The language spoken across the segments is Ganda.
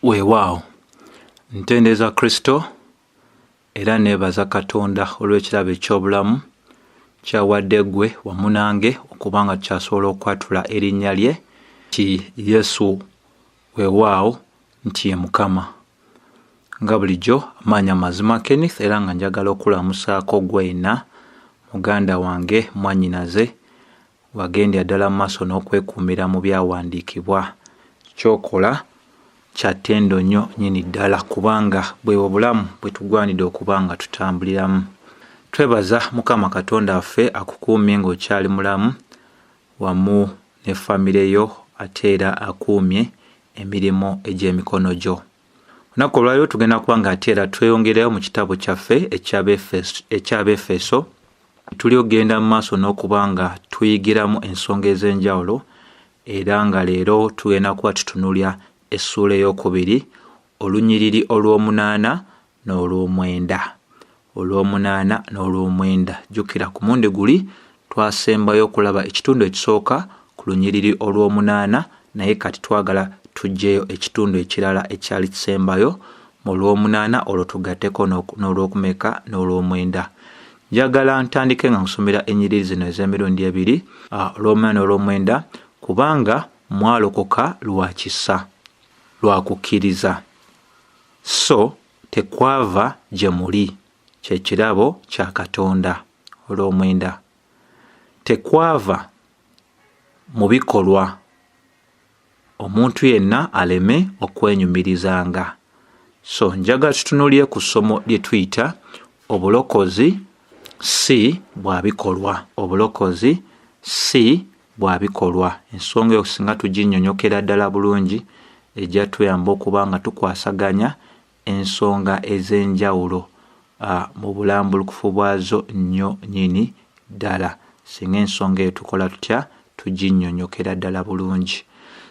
Weewaawo ntendeza Kristo era neebaza Katonda olw'ekirabo eky'obulamu kyawadde ggwe wamu nange okuba nga tukyasobola okwatula erinnya lye ti Yesu weewaawo nti ye Mukama. Nga bulijjo amaanyi mazima Kenneth era nga njagala okulamusaako gwena muganda wange mwannyinaze wagendya ddala mu maaso n'okwekuumira mu byawandiikibwa. Kyokola kya ttendo nnyo nnyini ddala kubanga bwe obulamu bwe tugwanidde okuba nga tutambuliramu. Twebaza Mukama Katonda waffe akukuumye ng'okyali mulamu wamu ne famire yo ate era akuumye emirimu egy'emikono gyo. Olunaku olwaliro tugenda kuba nga ate era tweyongerayo mu kitabo kyaffe eky'Abefeso. Tuli ogenda mu maaso n'okuba nga tuyigiramu ensonga ez'enjawulo era nga leero tugenda kuba tutunuulya essuula ey'okubiri olunyiriri olw'omunaana n'olw'omwenda. Olw'omunaana n'olw'omwenda. Jjukira ku mundi guli twasembayo okulaba ekitundu ekisooka ku lunyiriri olw'omunaana naye kati twagala tuggyeyo ekitundu ekirala ekyali kisembayo mu lw'omunaana olwo tugatteko n'olw'okumeka n'olw'omwenda. Njagala ntandike nga nsomera ennyiriri zino ez'emirundi ebiri olw'omunaana n'olw'omwenda kubanga mwalokoka lwa kisa lwa kukkiriza so tekwava gye muli kye kirabo kya Katonda. Olw'omwenda tekwava mu bikolwa omuntu yenna aleme okwenyumirizanga. So njagala tutunuulire ku ssomo lye tuyita obulokozi si bwa bikolwa. Obulokozi si bwa bikolwa. Ensonga eyo singa tuginnyonnyokera ddala bulungi ejja tuyamba okuba nga tukwasaganya ensonga ez'enjawulo mu bulambulukufu bwazo nnyo nnyini ddala singa ensonga eyo tukola tutya tuginnyonnyokera ddala bulungi.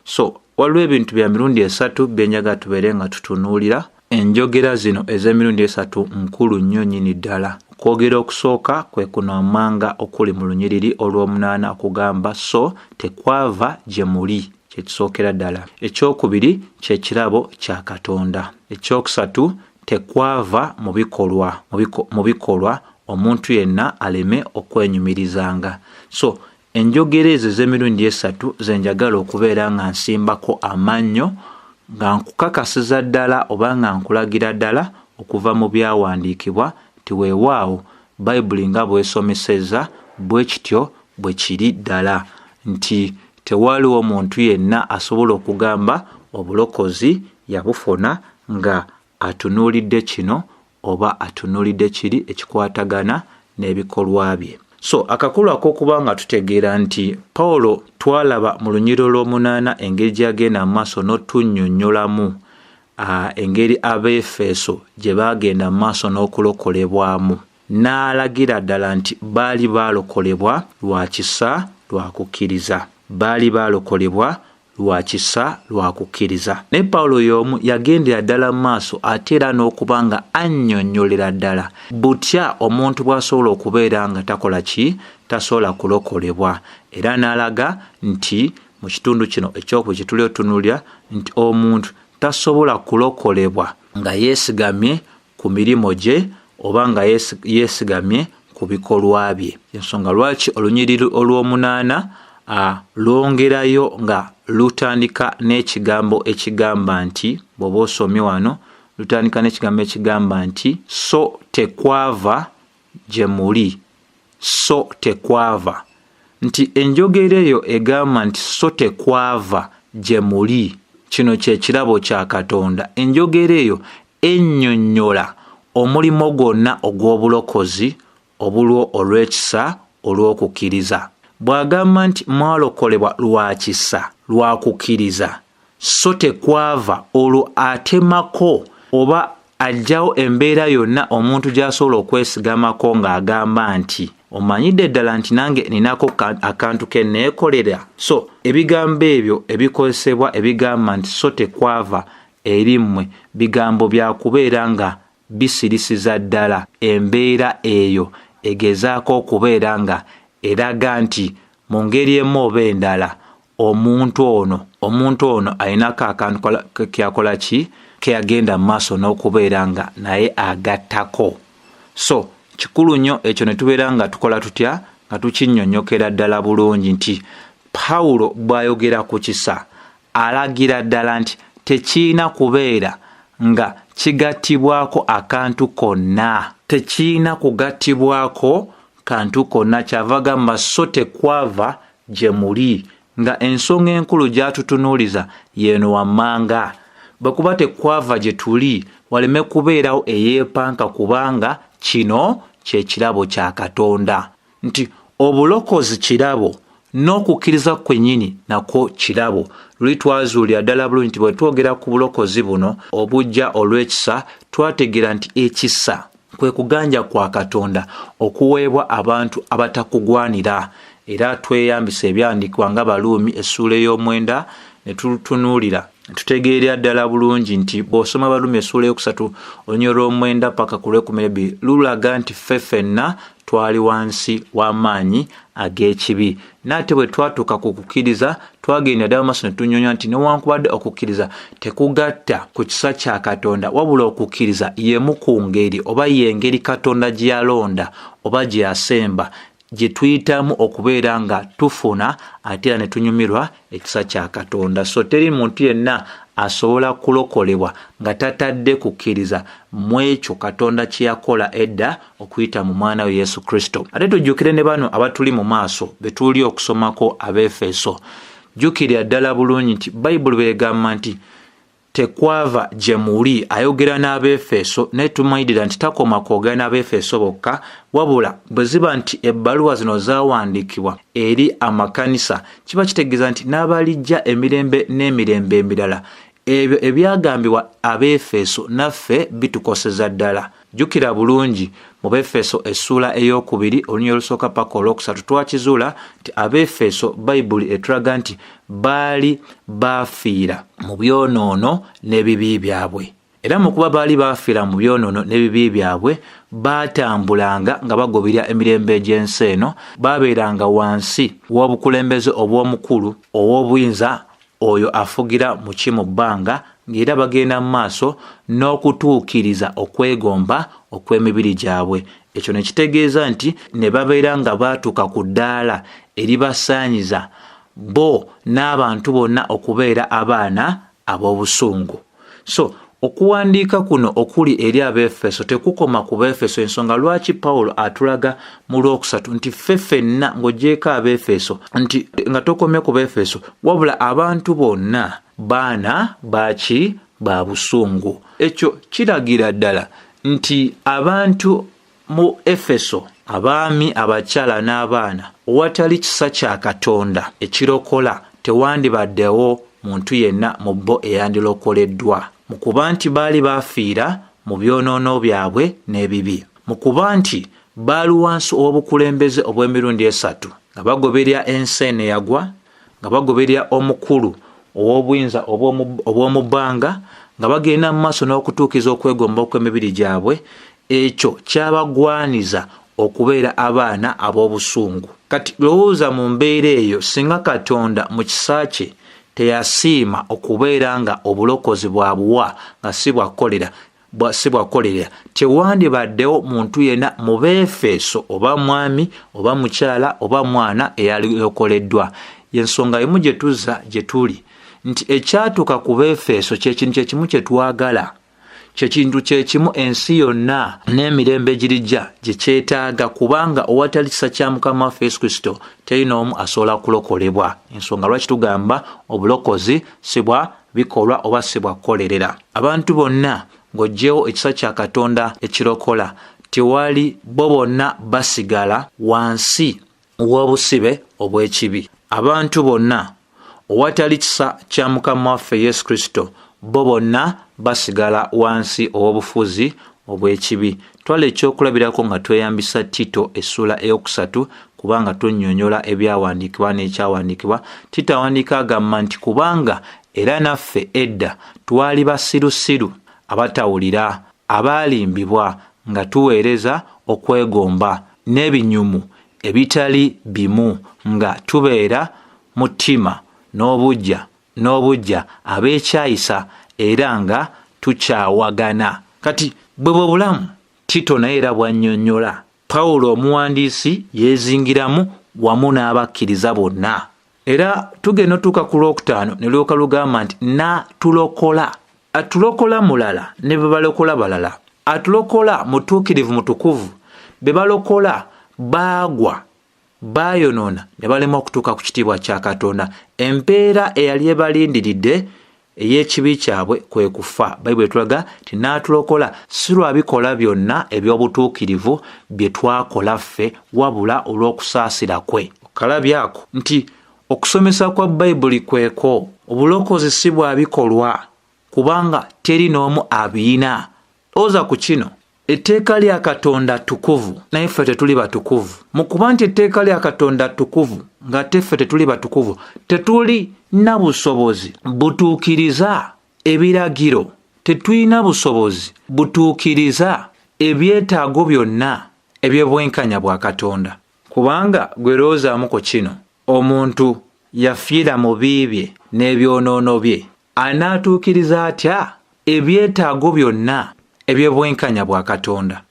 So waliwo ebintu bya mirundi esatu bye njagala tubeere nga tutunuulira. Enjogera zino ez'emirundi esatu nkulu nnyo nnyini ddala. Okwogera okusooka kwe kuno amanga okuli mu lunyiriri olw'omunaana okugamba so tekwava gye muli kye kisookera ddala. Ekyokubiri kye kirabo kya Katonda. Ekyokusatu tekwava mu bikolwa omuntu yenna aleme okwenyumirizanga. So enjogera ezo ez'emirundi esatu ze njagala okubeera nga nsimbako amannyo nga nkukakasiza ddala oba nga nkulagira ddala okuva mu byawandiikibwa ti weewaawo Bayibuli nga bw'esomeseza bwe kityo bwe kiri ddala nti tewaliwo muntu yenna asobola okugamba obulokozi yabufuna nga atunuulidde kino oba atunuulidde kiri ekikwatagana n'ebikolwa bye. So akakulu ak'okuba nga tutegeera nti Pawulo twalaba mu lunyiriri olw'omunaana engeri gy'agenda mu maaso n'otunnyonnyolamu engeri Abefeso gye baagenda mu maaso n'okulokolebwamu. N'alagira ddala nti baali baalokolebwa lwa kisa lwa kukkiriza. Baali baalokolebwa lwa kisa lwa kukkiriza. Ne Pawulo y'omu yagendera ddala mu maaso ate era n'okuba nga annyonnyolera ddala butya omuntu bw'asobola okubeera nga takola ki tasobola kulokolebwa. Era n'alaga nti mu kitundu kino ekyokubiri kye tuli otunuulira nti omuntu tasobola kulokolebwa nga yeesigamye ku mirimu gye oba nga yeesigamye ku bikolwa bye. Ensonga lwaki olunyiriri olw'omunaana lwongerayo nga lutandika n'ekigambo ekigamba nti bw'oba osomye wano lutandika n'ekigambo ekigamba nti so tekwava gye muli. So tekwava nti enjogera eyo egamba nti so tekwava gye muli kino kye kirabo kya Katonda. Enjogera eyo ennyonnyola omulimo gwonna ogw'obulokozi obulwo olw'ekisa olw'okukkiriza. Bw'agamba nti mwalokolebwa lwa kisa lwa kukkiriza so tekwava olwo atemako oba aggyawo embeera yonna omuntu gy'asobola okwesigamako ng'agamba nti omanyidde ddala nti nange ninako akantu ke neekolera. So ebigambo ebyo ebikozesebwa ebigamba nti so tekwava eri mmwe bigambo bya kubeera nga bisirisiza ddala embeera eyo egezaako okubeera nga eraga nti mu ngeri emu oba endala omuntu ono alinako akantu kyakola ki keyagenda maaso n'okubeera nga naye agattako. So kikulu nnyo ekyo ne tubeera nga tukola tutya nga tukinnyonnyokera ddala bulungi nti Pawulo bw'ayogera ku kisa alagira ddala nti tekiina kubeera nga kigattibwako akantu konna, tekiina kugattibwako kantu konna. Kyava gamba so tekwava gye muli, nga ensonga enkulu gy'atutunuuliza yeeno wammanga. Bwe kuba tekwava gye tuli waleme kubeerawo eyeepanka, kubanga kino kye kirabo kya Katonda, nti obulokozi kirabo n'okukkiriza kwennyini nakwo kirabo. Luli twazuulira ddala bulungi nti bwe twogera ku bulokozi buno obujja olw'ekisa, twategeera nti ekisa kwe kuganja kwa Katonda okuweebwa abantu abatakugwanira. Era tweyambisa ebyawandiikibwa nga Baluumi essuula ey'omwenda ne tutunuulira tutegeerera ddala bulungi nti bw'osoma Baluumi essuula ey'okusatu olunyiriri lw'omwenda paka ku lw'ekumi lulaga nti ffe ffenna twali wansi w'amaanyi ag'ekibi. N'ate bwe twatuuka ku kukkiriza twagenda ddala maaso ne tunnyonnyola nti newankubadde okukkiriza tekugatta ku kisa kya Katonda, wabula okukkiriza y'emu ku ngeri oba y'engeri Katonda gye yalonda oba gye yasemba gye tuyitamu okubeera nga tufuna ate era ne tunyumirwa ekisa kya Katonda. So teri muntu yenna asobola kulokolebwa nga tatadde kukkiriza mu ekyo Katonda kye yakola edda okuyita mu mwana we Yesu Kristo. Ate tujjukire ne bano abatuli mu maaso be tuli okusomako Abefeso. Jjukira ddala bulungi nti Bayibuli beegamba nti tekwava gye muli. Ayogera n'Abefeso naye tumanyidira nti takoma kwogera n'Abefeso bokka, wabula bwe ziba nti ebbaluwa zino zaawandiikibwa eri amakanisa kiba kitegeeza nti n'abalijja emirembe n'emirembe emirala ebyo ebyagambibwa Abefeso naffe bitukoseza ddala. Jjukira bulungi mu Befeso essuula ey'okubiri olunyiriri olusooka paka olwokusatu twakizuula nti Abefeso Bayibuli etulaga nti baali baafiira mu byonoono n'ebibi byabwe. Era mu kuba baali baafiira mu byonoono n'ebibi byabwe baatambulanga nga bagoberera emirembe egy'ensi eno, baabeeranga wansi w'obukulembeze obw'omukulu ow'obuyinza oyo afugira mu kimu bbanga, ng'era bagenda mu maaso n'okutuukiriza okwegomba okw'emibiri gyabwe. Ekyo ne kitegeeza nti ne babeera nga baatuuka ku ddaala eribasaanyiza bo n'abantu bonna okubeera abaana ab'obusungu. So okuwandiika kuno okuli eri Abefeso tekukoma ku Befeso, ensonga lwaki Pawulo atulaga mu lwokusatu nti ffe ffenna ng'oggyeko Abefeso nti nga tokomye ku Befeso wabula abantu bonna baana baki ba busungu. Ekyo kiragira ddala nti abantu mu Efeso, abaami, abakyala n'abaana, owatali kisa kya Katonda ekirokola tewandibaddewo muntu yenna mu bo eyandirokoleddwa, mu kuba nti baali baafiira mu byonoono byabwe n'ebibi, mu kuba nti baali wansi ow'obukulembeze obw'emirundi esatu, nga bagoberera ensi eno eyagwa, nga bagoberera omukulu ow'obuyinza obw'omu bbanga, nga bagenda mu maaso n'okutuukiza okwegomba okw'emibiri gyabwe. Ekyo kyabagwaniza okubeera abaana ab'obusungu. Kati lowooza mu mbeera eyo singa Katonda mu kisa kye teyasiima okubeera nga obulokozi bwabuwa nga si bwakolera, tewandibaddewo muntu yenna mu Befeso oba mwami oba mukyala oba mwana eyalirokoleddwa. Yensonga emu gye tuzza gye tuli nti ekyatuuka ku Befeso kyekintu kyekimu kye twagala, kyekintu kyekimu ensi yonna n'emirembe girijja gye kyetaaga, kubanga owatali kisa kya Mukama waffe Yesu Kristo teri n'omu asobola kulokolebwa. Ensonga lwaki tugamba obulokozi si bwa bikolwa oba si bwa kukolerera. Abantu bonna ng'oggyewo ekisa kya Katonda ekirokola, tewali bo bonna basigala wansi w'obusibe obw'ekibi. Abantu bonna owatali kisa kya Mukama waffe Yesu Kristo bo bonna basigala wansi ow'obufuzi obw'ekibi. Twala ekyokulabirako nga tweyambisa Tito essuula ey'okusatu kubanga tunnyonnyola ebyawandiikibwa n'ekyawandiikibwa. Tito awandiika agamba nti kubanga era naffe edda twali basirusiru abatawulira, abaalimbibwa nga tuweereza okwegomba n'ebinyumu ebitali bimu, nga tubeera mutima n'obujja abeekyayisa era nga tukyawagana. Kati bwe bulamu Tito naye era bw'annyonnyola. Pawulo omuwandiisi yeezingiramu wamu n'abakkiriza bonna. Era tugenda otuuka ku Lwokutaano ne lyoka lugamba nti n'atulokola. Atulokola mulala ne be balokola balala. Atulokola mutuukirivu mutukuvu. Be balokola baagwa, baayonoona ne balema okutuuka ku kitiibwa kya Katonda. Empeera eyali ebalindiridde ey'ekibi kyabwe kwe kufa. Bayibuli etulaga nti n'atulokola si lwa bikola byonna eby'obutuukirivu bye twakola ffe, wabula olw'okusaasira kwe. Okalabyako nti okusomesa kwa Bayibuli kweko, obulokozi si bwa bikolwa, kubanga teri n'omu abiyina. Oza ku kino, etteeka lya Katonda tukuvu, naye ffe tetuli batukuvu. Mu kuba nti etteeka lya Katonda tukuvu, nga teffe tetuli batukuvu, tetuli na busobozi butuukiriza ebiragiro, tetulina busobozi butuukiriza ebyetaago byonna eby'obwenkanya bwa Katonda. Kubanga gwe lowoozaamu ku kino, omuntu yafiira mu biibye n'ebyonoono bye, anaatuukiriza atya ebyetaago byonna eby'obwenkanya bwa Katonda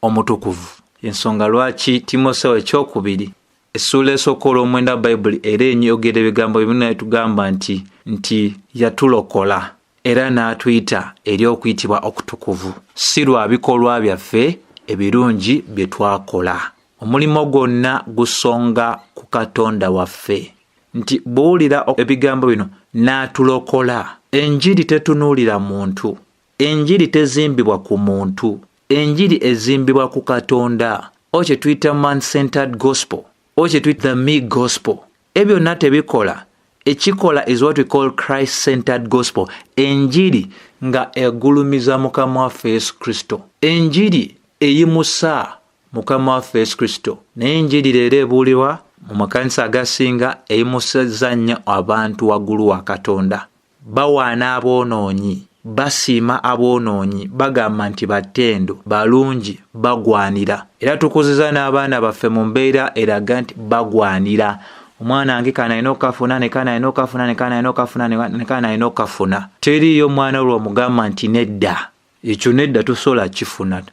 omutukuvu? Ensonga lwaki Timoseewo ekyokubiri essula esooka olw'omwenda Bayibuli era enyogera ebigambo bino etugamba nti yatulokola era n'atuyita eri okuyitibwa okutukuvu, si lwa bikolwa byaffe ebirungi bye twakola. Omulimo gwonna gusonga ku Katonda waffe. Nti bw'owulira ebigambo bino n'atulokola, enjiri tetunuulira muntu, enjiri tezimbibwa ku muntu, enjiri ezimbibwa ku Katonda. O kye tuyita man-centered gospel, o kye tuyita the me gospel. Ebyo byonna tebikola. Ekikola is what we call Christ-centered gospel. Enjiri nga egulumiza Mukama waffe Yesu Kristo. Enjiri eyimusa Mukama waffe Yesu Kristo. Naye enjiri leero ebuulirwa mu makanisa agasinga eyimusizza nnyo abantu waggulu wa Katonda. Bawaana aboonoonyi, basiima aboonoonyi, bagamba nti batendo, balungi, bagwanira. Era tukuziza n'abaana baffe mu mbeera eraga nti bagwanira. Omwana wange kana alina okafuna, ne kana alina okafuna, ne kana alina okafuna, ne kana alina okafuna. Teriiyo mwana olwo omugamba nti nedda. Ekyo nedda tosobola kifuna.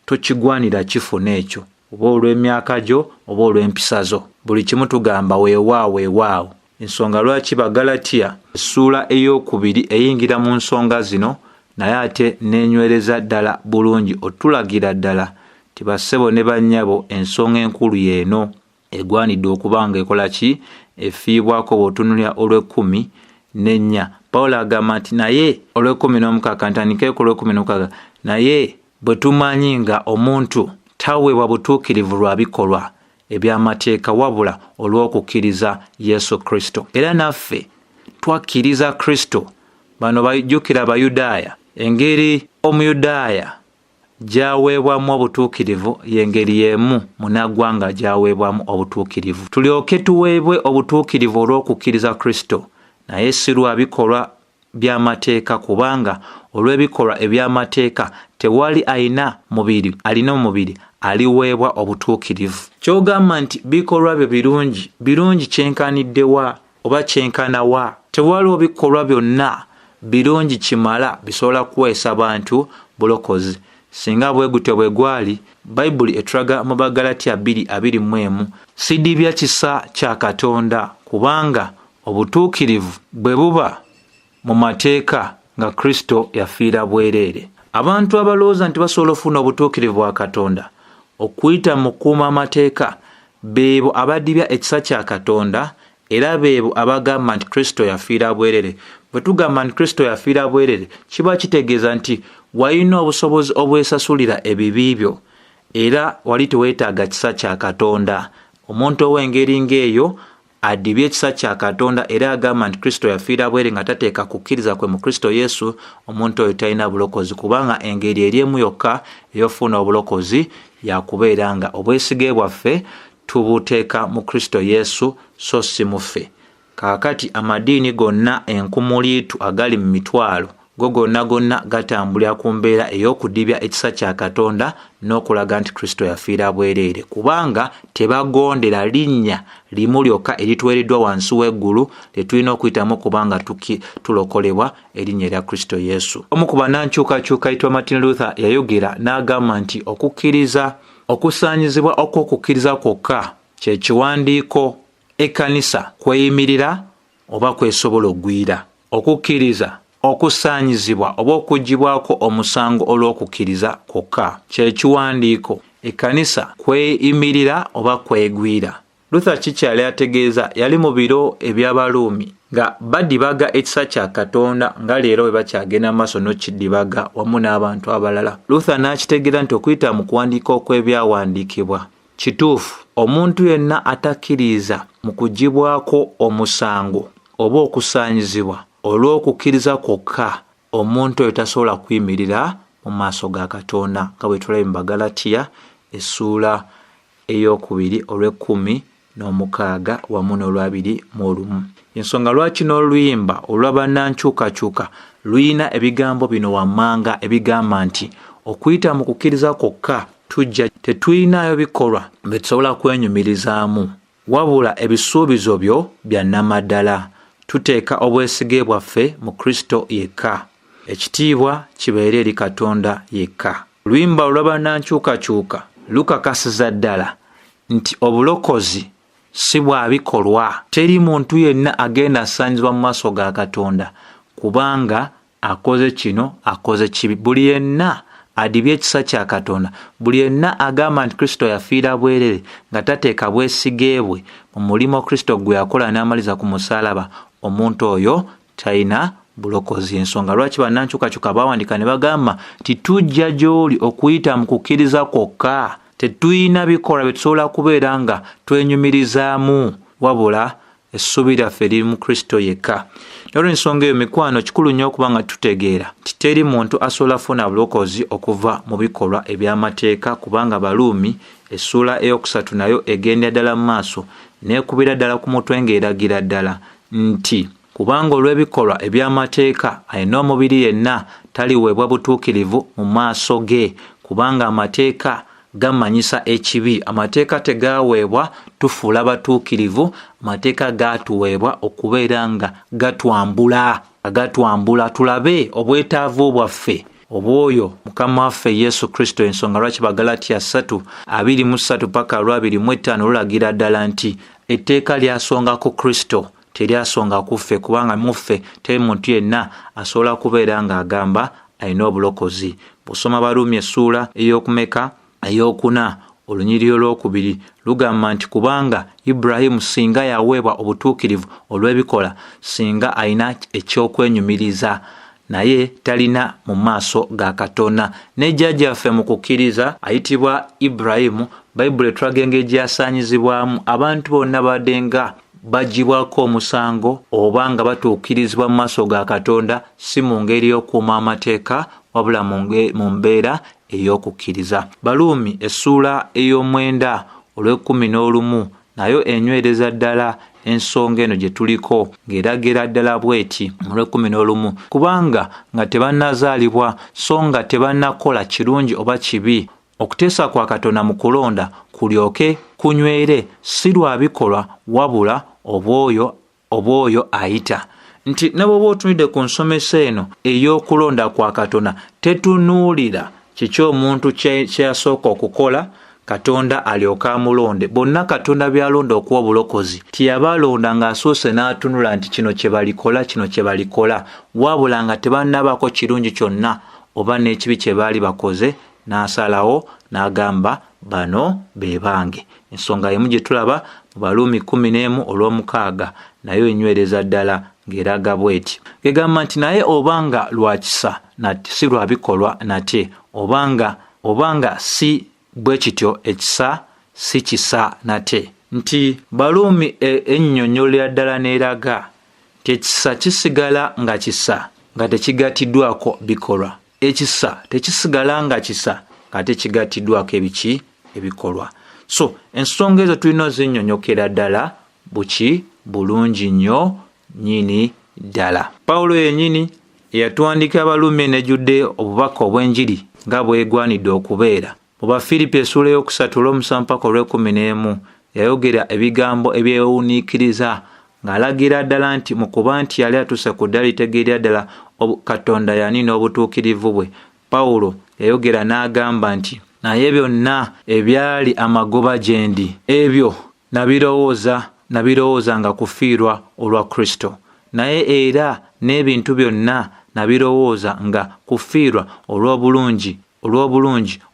Tokigwanira kifuna ekyo. Oba olw'emyaka gyo, oba olw'empisa zo. Buli kimu tugamba weewaawo. Ensonga lwaki Bagalatiya essuula ey'okubiri eyingira mu nsonga zino, naye ate n'enywereza ddala bulungi otulagira ddala ti bassebo ne bannyabo ensonga enkulu y'eno egwanidde okuba nga ekola ki? Efiibwako bw'otunulira olw'14. Pawulo agamba nti naye olw'16 ntandike ku olw'16, naye bwe tumanyi nga omuntu taweebwa butuukirivu lwa bikolwa eby'amateeka wabula olw'okukkiriza Yesu Kristo. Era naffe twakkiriza Kristo. Bano bajjukira Abayudaaya, engeri Omuyudaaya gyaweebwamu obutuukirivu y'engeri y'emu munnaggwanga gyaweebwamu obutuukirivu. Tulyoke tuweebwe obutuukirivu olw'okukkiriza Kristo, naye si lwa bikolwa by'amateeka, kubanga olw'ebikolwa eby'amateeka tewali alina omubiri aliweebwa obutuukirivu. Kyogamba nti bikolwa byo birungi kyenkaniddewa oba kyenkanawa? Tewaliwo bikolwa byonna birungi kimala bisobola kuweesa bantu bulokozi. Singa bwe gutyo bwe gwali, Bayibuli etulaga mu Bagalatiya 2:21, sidibya kisa kya Katonda, kubanga obutuukirivu bwe buba mu mateeka nga Kristo yafiira bwereere. Abantu abalowooza nti basobola okufuna obutuukirivu bwa Katonda okuyita mu kuuma amateeka, beebo abadibya ekisa kya Katonda, era beebo abagamba nti Kristo yafiira bwereere. Bwe tugamba nti Kristo yafiira bwereere, kiba kitegeeza nti walina obusobozi obwesasulira ebibi byo, era wali teweetaaga kisa kya Katonda. Omuntu ow'engeri ng'eyo adibye ekisa kya Katonda era agamba nti Kristo yafiira bwereere nga tateeka kukkiriza kwe mu Kristo Yesu, omuntu oyo talina bulokozi, kubanga engeri eri emu yokka ey'ofuna obulokozi yakubeera nga obwesige bwaffe tubuteeka mu Kristo Yesu, so si muffe. Kaakati amadiini gonna enkumuliitu agali mu mitwalo go gonna gatambulira ku mbeera ey'okudibya ekisa kya Katonda n'okulaga nti Kristo yafiira bwereere, kubanga tebagondera linnya limu lyokka erituweereddwa wansi w'eggulu lye tulina okuyitamu kubanga tulokolebwa erinnya lya Kristo Yesu. Omu ku bannankyukakyuka ayitibwa Martin Luther yayogera n'agamba nti okusaanyizibwa okw'okukkiriza kwokka kye kiwandiiko ekkanisa kweyimirira oba kwesobola oggwira. Okukkiriza, okusaanyizibwa oba okuggyibwako omusango olw'okukkiriza kwokka kye kiwandiiko ekkanisa kweyimirira oba kwegwira. Luther kikyali ategeeza yali mu biro eby'Abaruumi nga badibaga ekisa kya Katonda nga leero bwe bakyagenda maaso n'okidibaga wamu n'abantu abalala. Luther n'akitegeera nti okuyita mu kuwandiika okw'ebyawandiikibwa kituufu omuntu yenna atakkiriza mu kuggyibwako omusango oba okusaanyizibwa olw'okukkiriza kwokka, omuntu oyo tasobola kuyimirira mu maaso ga Katonda nga bwe tulabye mu Bagalatiya essuula ey'okubiri olw'16 wamu n'olw'21. Ensonga lwaki n'oluyimba olw'abannankyukakyuka luyina ebigambo bino wammanga ebigamba nti okuyita mu kukkiriza kwokka tujja tetulinayo bikolwa bye tusobola kwenyumirizaamu, wabula ebisuubizo byo bya nnamaddala. Tuteeka obwesige bwaffe mu Kristo yekka. Ekitiibwa kibeere eri Katonda yekka. Oluyimba olw'abannankyukakyuka lukakasiza ddala nti obulokozi si bwa bikolwa. Teri muntu yenna agenda asaanyizibwa mu maaso ga Katonda kubanga akoze kino akoze kibi. Buli yenna adibye ekisa kya Katonda, buli yenna agamba nti Kristo yafiira bwereere nga tateeka bwesige bwe mu mulimo Kristo gwe yakola n'amaliza ku musaalaba, omuntu oyo talina bulokozi. Ensonga lwaki bannankyukakyuka baawandika ne bagamba nti tujja gy'oli okuyita mu kukkiriza kwokka, tetulina bikolwa bye tusobola kubeera nga twenyumirizaamu, wabula essuubi lyaffe liri mu Kristo yekka. Olw'ensonga eyo mikwano, kikulu nnyo okuba nga tutegeera nti teri muntu asobola funa bulokozi okuva mu bikolwa eby'amateeka, kubanga Baluumi essuula ey'okusatu nayo egenda ddala mu maaso neekubira ddala ku mutwe ng'eragira ddala nti kubanga olw'ebikolwa eby'amateeka alina omubiri yenna taliweebwa butuukirivu mu maaso ge, kubanga amateeka gamanyisa ekibi. Amateeka tegaaweebwa tufuula batuukirivu, amateeka gaatuweebwa okubeera nga gatwambula tulabe obwetaavu bwaffe obwoyo Mukama waffe Yesu Kristo. Ensonga lwaki Bagalatiya 3:23-25 lulagira ddala nti etteeka lyasonga ku Kristo teryasonga ku ffe, kubanga muffe teri muntu yenna asobola kubeera ng'agamba alina obulokozi. Bw'osoma Baruumi essuula ey'okuna olunyiriri olw'okubiri lugamba nti kubanga Ibulayimu singa yaweebwa obutuukirivu olw'ebikola, singa alina ekyokwenyumiriza, naye talina mu maaso ga Katonda. Ne jjajjaffe mu kukkiriza ayitibwa Ibulayimu, Bayibuli etulaga engeri gyasaanyizibwamu. Abantu bonna baddenga baggyibwako omusango oba nga batuukirizibwa mu maaso ga Katonda, si mu ngeri y'okuuma amateeka wabula mu mbeera ey'okukkiriza. Baluumi essuula ey'9 nayo enywereza ddala ensonga eno gye tuliko ng'eragira ddala bw'eti mu 11, kubanga nga tebannazaalibwa so nga tebannakola kirungi oba kibi, okuteesa kwa Katonda mu kulonda kulyoke kunywere si lwa bikolwa wabula obwoyo ayita. Nti ne bw'oba otunidde ku nsomesa eno ey'okulonda kwa Katonda, tetunuulira kiki omuntu kyeyasooka okukola Katonda alyoke amulonde. Bonna Katonda byalonda okuwa obulokozi tiyabalonda ng'asoose n'atunula nti kino kye balikola kino kye balikola, wabula nga tebannabako kirungi kyonna oba n'ekibi kye baali bakoze, n'asalawo n'agamba bano be bange. Ensonga emu gye tulaba mu Baluumi 11:6 nayo enywereza ddala ng'eraga bw'eti. Egamba nti naye obanga lwa kisa si lwa bikolwa nate, obanga si bwe kityo ekisa si kisa nate. Nti Baluumi ennyonnyolera ddala n'eraga nti ekisa kisigala nga kisa nga tekigattiddwako bikolwa. Ekisa tekisigala nga kisa nga tekigattiddwako ebikolwa. So ensonga ezo tulina ozinnyonnyokera ddala bulungi nnyo nnyini ddala. Pawulo yennyini eyatuwandika Abalumi nejjudde obubaka obw'enjiri nga bwegwanidde okubeera. Mu Bafiripi essula y'okusatu 11 yayogera ebigambo ebyewuniikiriza ng'alagira ddala nti mu kuba nti yali atuuse ku ddala litegeerera ddala Katonda yani n'obutuukirivu bwe. Pawulo yayogera n'agamba nti naye byonna ebyali amagoba gye ndi ebyo nabirowooza nga kufiirwa olwa Kristo, naye era n'ebintu byonna nabirowooza nga kufiirwa olw'obulungi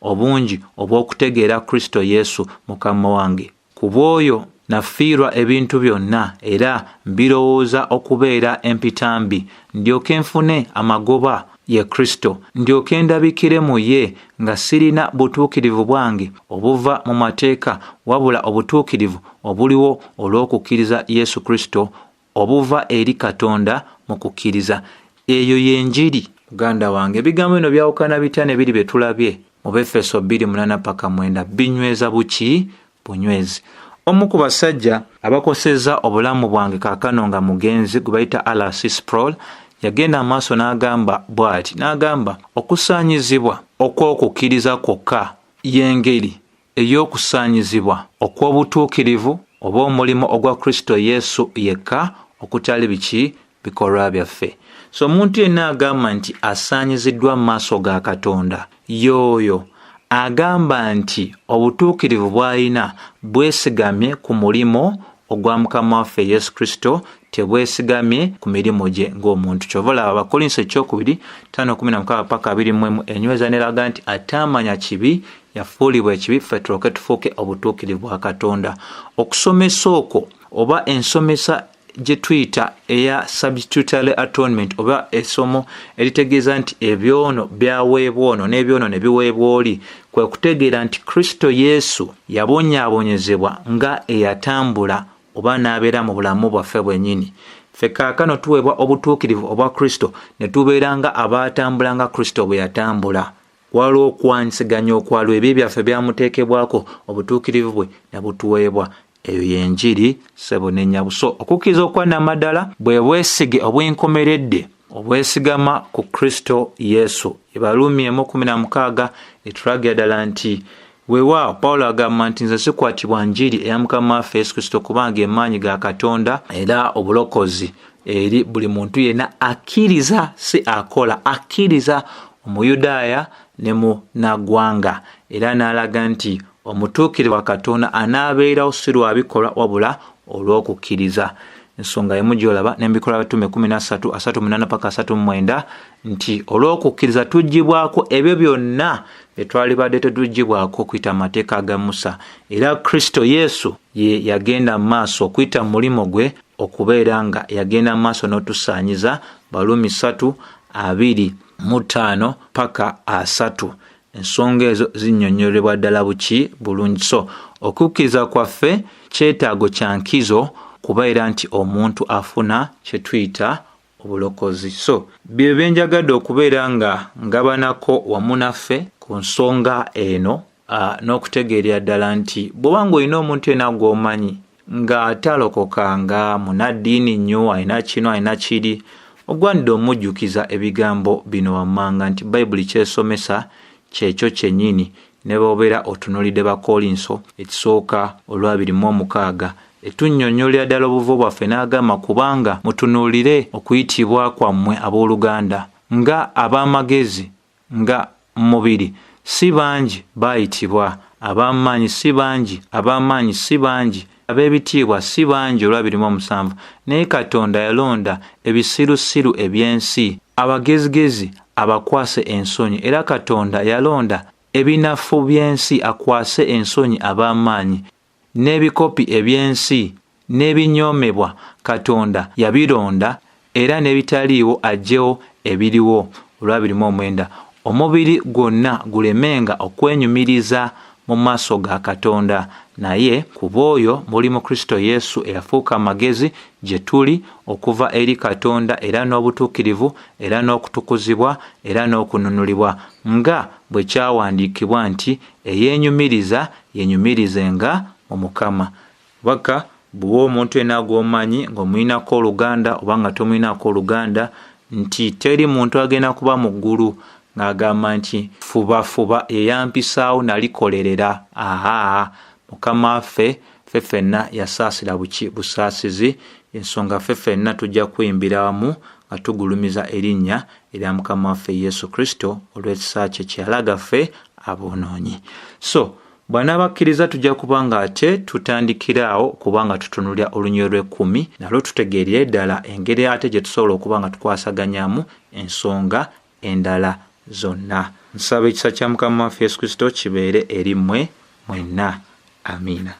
obungi obw'okutegeera Kristo Yesu Mukama wange. Ku bw'oyo nafiirwa ebintu byonna era mbirowooza okubeera empitambi, ndyoke nfune amagoba ye Kristo, ndyoke ndabikire mu ye nga sirina butuukirivu bwange obuva mu mateeka wabula obutuukirivu obuliwo olw'okukkiriza Yesu Kristo obuva eri Katonda mu kukkiriza. Eyo y'enjiri muganda wange. Ebigambo bino byawukana bitya ne biri bye tulabye mu Befeso 2:8-9 binyweza buki? Bunywezi. Omu ku basajja abakosezza obulamu bwange kaakano nga mugenzi gwe bayita R.C. Sproul yagenda amaaso n'agamba bw'ati, n'agamba okusaanyizibwa okw'okukkiriza kwokka y'engeri ey'okusaanyizibwa okw'obutuukirivu oba omulimo ogwa Kristo Yesu yekka, okutali biki? Bikolwa byaffe. So omuntu yenna agamba nti asaanyiziddwa mu maaso ga Katonda, y'oyo agamba nti obutuukirivu bw'alina bwesigamye ku mulimo ogwa Mukama waffe Yesu Kristo, tebwesigamye ku mirimu gye ng'omuntu. Kyova olaba Abakolinso 2:5-16 enyweza neraga nti atamanya kibi yafuulibwa ekibi ffe tulyoke tufuuke obutuukirivu bwa Katonda. Okusomesa okwo oba ensomesa gye tuyita eya substitutory atonement oba essomo eritegeeza nti ebyono byaweebwa ono n'ebyono ne biweebwa oli, kwe kutegeera nti Kristo Yesu yabonyaabonyezebwa nga eyatambula oba n'abeera mu bulamu bwaffe bwennyini. Ffe kaakano tuweebwa obutuukirivu obwa Kristo ne tubeera nga abaatambula nga Kristo bwe yatambula. Waliwo okwanyisiganya okwaliwo ebyo byaffe byamuteekebwako, obutuukirivu bwe ne butuweebwa. Eyo y'enjiri ssebo n'ennyabuso. Okukkiriza okwa namaddala bwe bwesige obwenkomeredde obwesigama ku Kristo Yesu. Ebalumi 1:16 etulagira ddala nti weewaawo Pawulo agamba nti nze sikwatibwa njiri eya Mukama waffe Yesu Kristo kubanga emaanyi ga Katonda era obulokozi eri buli muntu yenna akkiriza, si akola, akkiriza, Omuyudaaya ne Munnagwanga. Era n'alaga nti omutuukirivu wa Katonda anaabeerawo si lwa bikolwa wabula olw'okukkiriza. Ensonga emu gy'olaba n'Ebikola by'Abatume 13:38-39 nti olw'okukkiriza tuggyibwako ebyo byonna bye twalibadde tetuggyibwako okuyita amateeka ga Musa. Era Kristo Yesu ye yagenda mu maaso okuyita mu mulimo gwe okubeera nga yagenda mu maaso n'otusaanyiza. Balumi 3:2-5-3. Ensonga ezo zinnyonnyolebwa ddala buki? Bulungi. So okukkiriza kwaffe kyetaago kya nkizo kubeera nti omuntu afuna kye tuyita obulokozi. So bye byenjagadde okubeera nga ngabanako wamu naffe ku nsonga eno, n'okutegeerera ddala nti bw'obanga olina omuntu yenna gw'omanyi ng'atalokokanga munaddiini nnyo, alina kino alina kiri, ogwanidde omujjukiza ebigambo bino wammanga nti Bayibuli kyesomesa kyekyo kyennyini. Ne bw'obeera otunuulidde Bakolinso 1:26 etunnyonnyolera ddala obuvo bwaffe n'agamba kubanga mutunuulire okuyitibwa kwammwe abooluganda nga ab'amagezi nga mubiri si bangi baayitibwa, ab'amaanyi si bangi, ab'amaanyi si bangi, ab'ebitiibwa si bangi olwa 27, naye Katonda yalonda ebisirusiru eby'ensi, abagezigezi abakwase ensonyi, era Katonda yalonda ebinafu by'ensi akwase ensonyi ab'amaanyi, n'ebikopi eby'ensi n'ebinyoomebwa Katonda yabironda, era n'ebitaliiwo aggyewo ebiriwo. Olwa 29 omubiri gwonna gulemenga okwenyumiriza mu maaso ga Katonda, naye ku bw'oyo muli mu Kristo Yesu eyafuuka amagezi gye tuli okuva eri Katonda, era n'obutuukirivu, era n'okutukuzibwa, era n'okununulibwa, nga bwe kyawandiikibwa nti eyeenyumiriza yenyumirizenga mu Mukama. Baka bw'oba omuntu yenna gw'omanyi ng'omuyinako oluganda oba nga tomuyinako oluganda, nti teri muntu agenda kuba mu ggulu ng'agamba nti fuba eyampisaawo nalikolerera. Mukama waffe ffenna yasaasira busaasizi, ensonga ffenna tujja kuyimbira wamu nga tugulumiza erinnya erya Mukama waffe Yesu Kristo olw'ekisa kye kyeyalaga ffe aboonoonyi. So bw'anaabakkiriza tujja kuba nga ate tutandikiraawo okuba nga tutunulira olunyiro lw'10 nalwo tutegeerere ddala engeri ate gye tusobola okuba nga tukwasaganyamu ensonga endala zonna. Nsaba ekisa kya Mukama waffe Yesu Kristo kibeere eri mmwe mwenna. Amiina.